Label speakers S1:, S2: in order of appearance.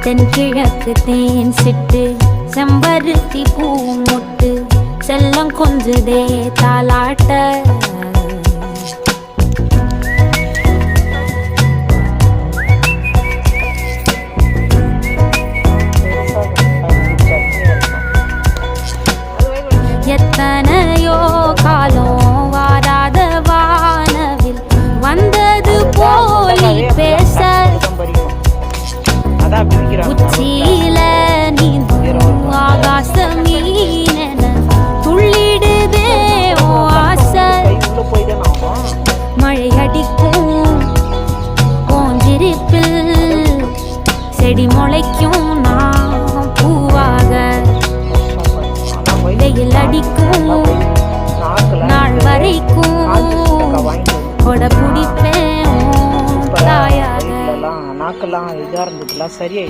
S1: தென்கிழக்கு தேன் சிட்டு செம்பருத்தி பூ மொட்டு செல்லம் கொஞ்சுதே தாலாட்ட எத்தனையோ காலம் வாராத வானவில் வந்தது போலி பேச உச்சியில நீந்தும் ஆகாச மீனென துள்ளிடுதே ஓ ஆசை மழை அடிக்கும் போஞ்சிருப்பில் செடி முளைக்கும் நான் பூவாக வெயில் அடிக்கும் நாள் வரைக்கும் கொட பிடிப்பேன் தாயாக
S2: நாக்கெல்லாம் இதா இருந்துக்கலாம் சரியா